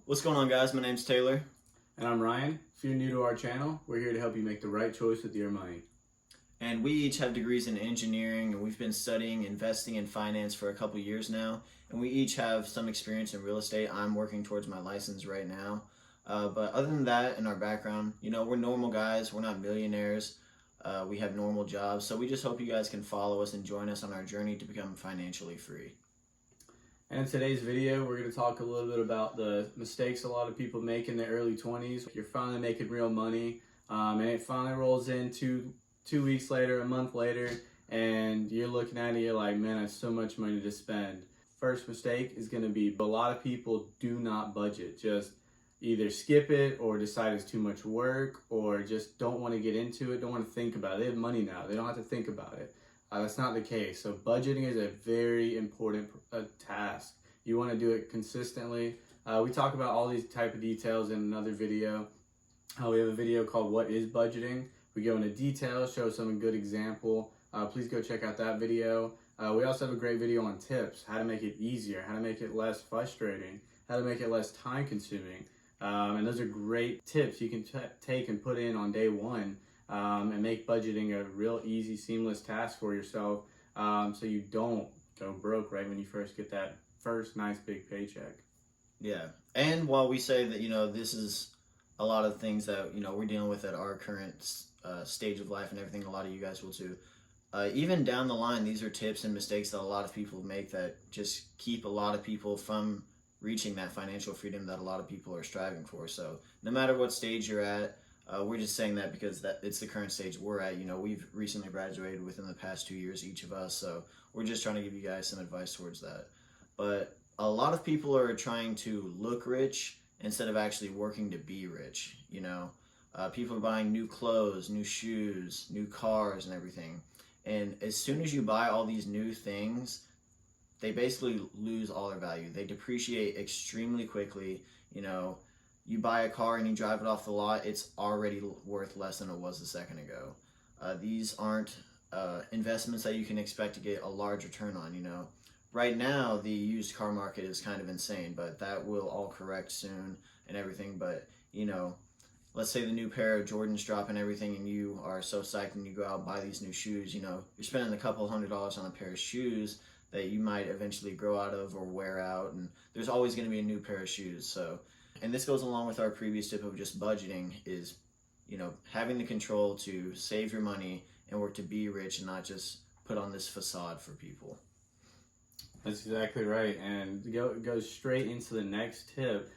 What's going on, guys? My name's Taylor. And I'm Ryan. If you're new to our channel, we're here to help you make the right choice with your money. And we each have degrees in engineering, and we've been studying investing in finance for a couple years now. And we each have some experience in real estate. I'm working towards my license right now. But other than that, in our background, we're normal guys. We're not millionaires. We have normal jobs. So we just hope you guys can follow us and join us on our journey to become financially free. And in today's video, we're going to talk a little bit about the mistakes a lot of people make in their early 20s. You're finally making real money, and it finally rolls in two weeks later, a month later, and you're looking at it, you're like, man, I have so much money to spend. First mistake is going to be a lot of people do not budget. Just either skip it or decide it's too much work or just don't want to get into it, don't want to think about it. They have money now. They don't have to think about it. That's not the case. So budgeting is a very important task. You want to do it consistently. We talk about all these type of details in another video. We have a video called What is Budgeting? We go into detail, show some good example. Please go check out that video. We also have a great video on tips, how to make it easier, how to make it less frustrating, how to make it less time consuming. And those are great tips you can take and put in on day one. And make budgeting a real easy, seamless task for yourself, so you don't go broke right when you first get that first nice big paycheck. Yeah, and while we say that, this is a lot of things that, we're dealing with at our current stage of life and everything, a lot of you guys will too. Even down the line, these are tips and mistakes that a lot of people make that just keep a lot of people from reaching that financial freedom that a lot of people are striving for. So no matter what stage you're at, we're just saying that because it's the current stage we're at. We've recently graduated within the past 2 years, each of us, so we're just trying to give you guys some advice towards that. But a lot of people are trying to look rich instead of actually working to be rich. People are buying new clothes, new shoes, new cars, and everything. And as soon as you buy all these new things, they basically lose all their value. They depreciate extremely quickly. You buy a car and you drive it off the lot, it's already worth less than it was a second ago. These aren't investments that you can expect to get a large return on. Right now, the used car market is kind of insane, but that will all correct soon and everything. But, let's say the new pair of Jordans drop and everything, and you are so psyched and you go out and buy these new shoes. You're spending a couple $100s on a pair of shoes that you might eventually grow out of or wear out, and there's always going to be a new pair of shoes. And this goes along with our previous tip of just budgeting is, having the control to save your money and work to be rich and not just put on this facade for people. That's exactly right. And go straight into the next tip.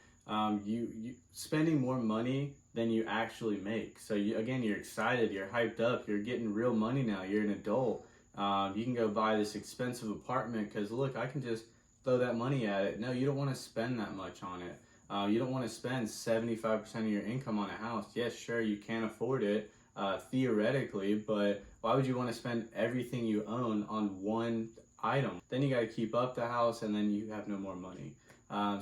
You spending more money than you actually make. So you're excited, you're hyped up, you're getting real money now, you're an adult. You can go buy this expensive apartment because look, I can just throw that money at it. No, you don't want to spend that much on it. You don't want to spend 75% of your income on a house. Yes, sure, you can afford it, theoretically, but why would you want to spend everything you own on one item? Then you got to keep up the house, and then you have no more money.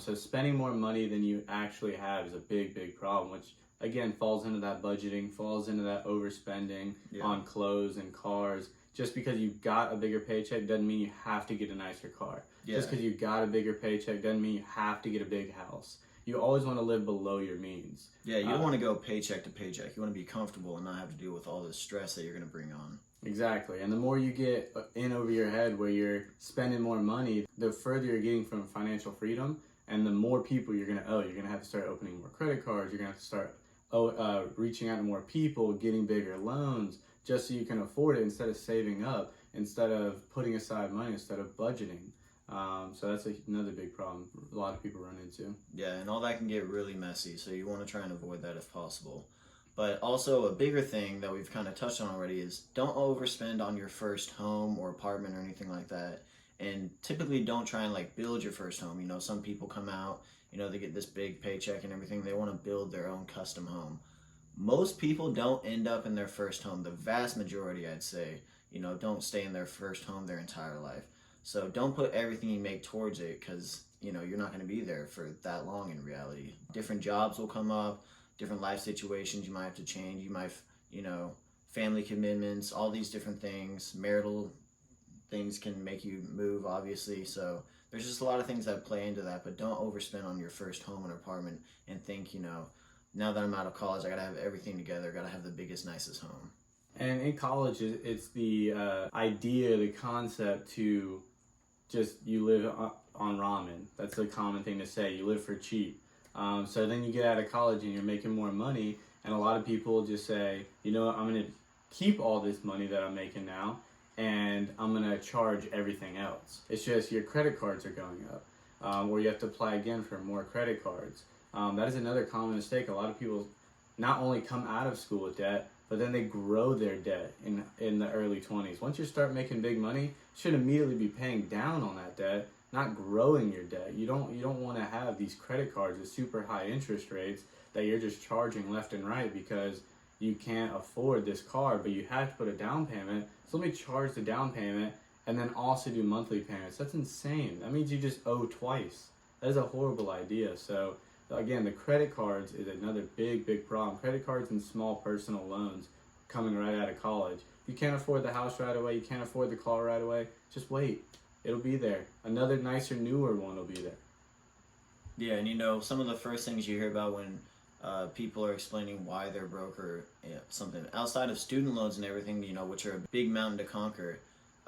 So spending more money than you actually have is a big, big problem, which again falls into that budgeting, falls into that overspending on clothes and cars. Just because you got a bigger paycheck doesn't mean you have to get a nicer car. Just because you got a bigger paycheck doesn't mean you have to get a big house. You always want to live below your means. Yeah, you don't want to go paycheck to paycheck. You want to be comfortable and not have to deal with all this stress that you're going to bring on. Exactly. And the more you get in over your head where you're spending more money, the further you're getting from financial freedom, and the more people you're going to owe. You're going to have to start opening more credit cards. You're going to have to start reaching out to more people, getting bigger loans, just so you can afford it instead of saving up, instead of putting aside money, instead of budgeting. So that's another big problem a lot of people run into. Yeah, and all that can get really messy, so you want to try and avoid that if possible. But also a bigger thing that we've kind of touched on already is don't overspend on your first home or apartment or anything like that. And typically don't try and build your first home. Some people come out, they get this big paycheck and everything, they want to build their own custom home. Most people don't end up in their first home. The vast majority, I'd say, don't stay in their first home their entire life. So don't put everything you make towards it because, you're not going to be there for that long in reality. Different jobs will come up, different life situations you might have to change. You might, family commitments, all these different things, marital things can make you move, obviously. So there's just a lot of things that play into that. But don't overspend on your first home and apartment and think, now that I'm out of college, I gotta have everything together, gotta have the biggest, nicest home. And in college, it's the idea, the concept to just you live on ramen. That's the common thing to say. You live for cheap. So then you get out of college and you're making more money, and a lot of people just say, you know what, I'm going to keep all this money that I'm making now, and I'm going to charge everything else. It's just your credit cards are going up, or you have to apply again for more credit cards. That is another common mistake. A lot of people not only come out of school with debt, but then they grow their debt in the early 20s. Once you start making big money, you should immediately be paying down on that debt, not growing your debt. You don't want to have these credit cards with super high interest rates that you're just charging left and right because you can't afford this car, but you have to put a down payment. So let me charge the down payment and then also do monthly payments. That's insane. That means you just owe twice. That is a horrible idea. So again, the credit cards is another big problem. Credit cards and small personal loans coming right out of college. You can't afford the house right away. You can't afford the car right away. Just wait. It'll be there. Another nicer, newer one will be there. Yeah, and some of the first things you hear about when people are explaining why they're broke or something outside of student loans and everything, which are a big mountain to conquer,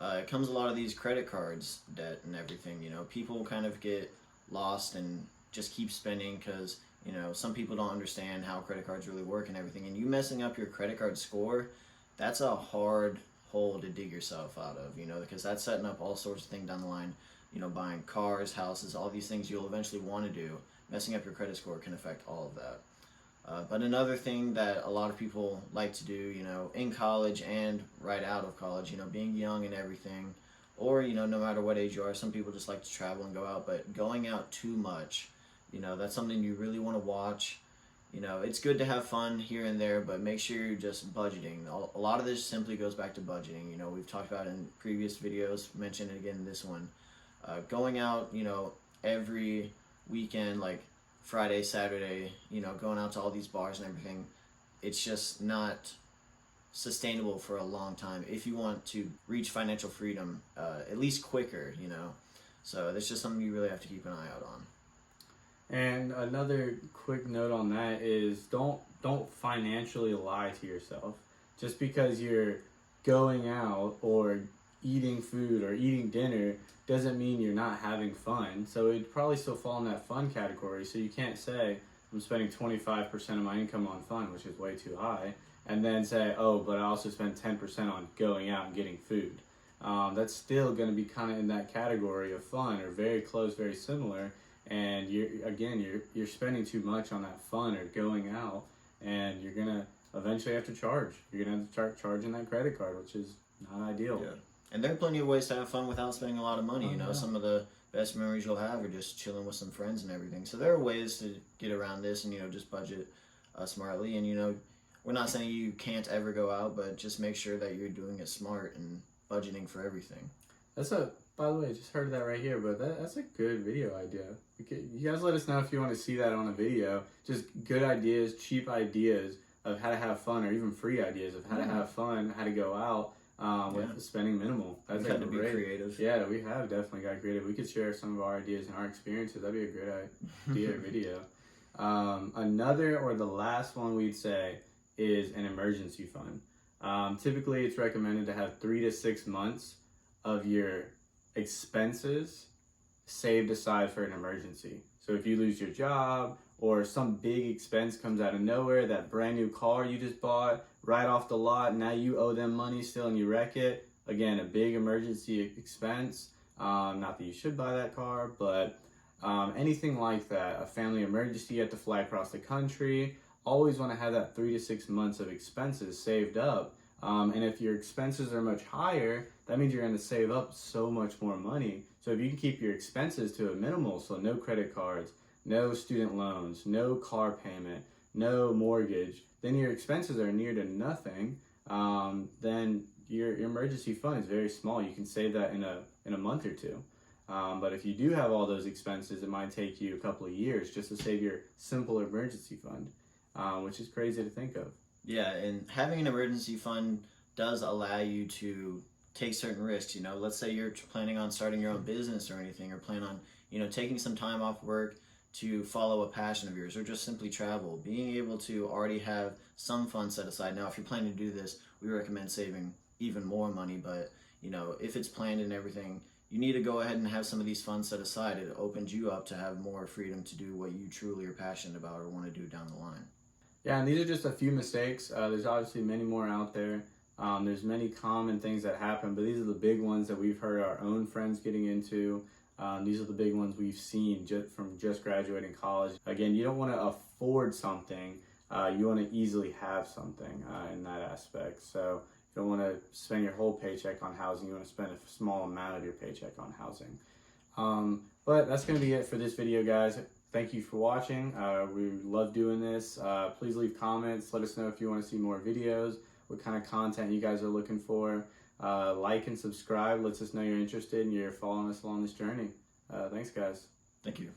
it comes a lot of these credit cards debt and everything. People kind of get lost and just keep spending because some people don't understand how credit cards really work and everything, and you messing up your credit card score, that's a hard hole to dig yourself out of, because that's setting up all sorts of things down the line, buying cars, houses, all these things you'll eventually want to do. Messing up your credit score can affect all of that. But another thing that a lot of people like to do, in college and right out of college, being young and everything, or, no matter what age you are, some people just like to travel and go out, but going out too much, that's something you really want to watch. It's good to have fun here and there, but make sure you're just budgeting. A lot of this simply goes back to budgeting. We've talked about it in previous videos, mentioned it again in this one. Going out, every weekend, like Friday, Saturday, going out to all these bars and everything, it's just not sustainable for a long time if you want to reach financial freedom, at least quicker, So that's just something you really have to keep an eye out on. And another quick note on that is don't financially lie to yourself. Just because you're going out or eating food or eating dinner doesn't mean you're not having fun. So it'd probably still fall in that fun category. So you can't say I'm spending 25% of my income on fun, which is way too high, and then say, oh, but I also spend 10% on going out and getting food. That's still going to be kind of in that category of fun or very close, very similar. And you're spending too much on that fun or going out, and you're gonna eventually have to charge. You're gonna have to start charging that credit card, which is not ideal. Yeah. And there are plenty of ways to have fun without spending a lot of money. Yeah. Some of the best memories you'll have are just chilling with some friends and everything. So there are ways to get around this and just budget smartly. And we're not saying you can't ever go out, but just make sure that you're doing it smart and budgeting for everything. By the way, I just heard that right here, but that's a good video idea. You guys let us know if you want to see that on a video. Just good ideas, cheap ideas of how to have fun, or even free ideas of how to have fun, how to go out with spending minimal. That's We've had to be creative. Yeah, we have definitely got creative. We could share some of our ideas and our experiences. That'd be a great idea video. Another, or the last one we'd say, is an emergency fund. Typically, it's recommended to have 3 to 6 months of your expenses saved aside for an emergency. So if you lose your job or some big expense comes out of nowhere, that brand new car you just bought right off the lot, now you owe them money still and you wreck it, again, a big emergency expense. Not that you should buy that car, but anything like that, a family emergency, you have to fly across the country, always want to have that 3 to 6 months of expenses saved up. And if your expenses are much higher, that means you're going to save up so much more money. So if you can keep your expenses to a minimal, so no credit cards, no student loans, no car payment, no mortgage, then your expenses are near to nothing. Then your emergency fund is very small. You can save that in a month or two. But if you do have all those expenses, it might take you a couple of years just to save your simple emergency fund, which is crazy to think of. Yeah, and having an emergency fund does allow you to take certain risks. You know, let's say you're planning on starting your own business or anything, or plan on, you know, taking some time off work to follow a passion of yours, or just simply travel. Being able to already have some funds set aside. Now, if you're planning to do this, we recommend saving even more money, but you know, if it's planned and everything, you need to go ahead and have some of these funds set aside. It opens you up to have more freedom to do what you truly are passionate about or want to do down the line. Yeah, and these are just a few mistakes. There's obviously many more out there. There's many common things that happen, but these are the big ones that we've heard our own friends getting into. These are the big ones we've seen from just graduating college. Again, you don't want to afford something. You want to easily have something in that aspect. So you don't want to spend your whole paycheck on housing. You want to spend a small amount of your paycheck on housing. But that's going to be it for this video, guys. Thank you for watching. We love doing this. Please leave comments. Let us know if you want to see more videos, what kind of content you guys are looking for. Like and subscribe. Lets us know you're interested and you're following us along this journey. Thanks, guys. Thank you.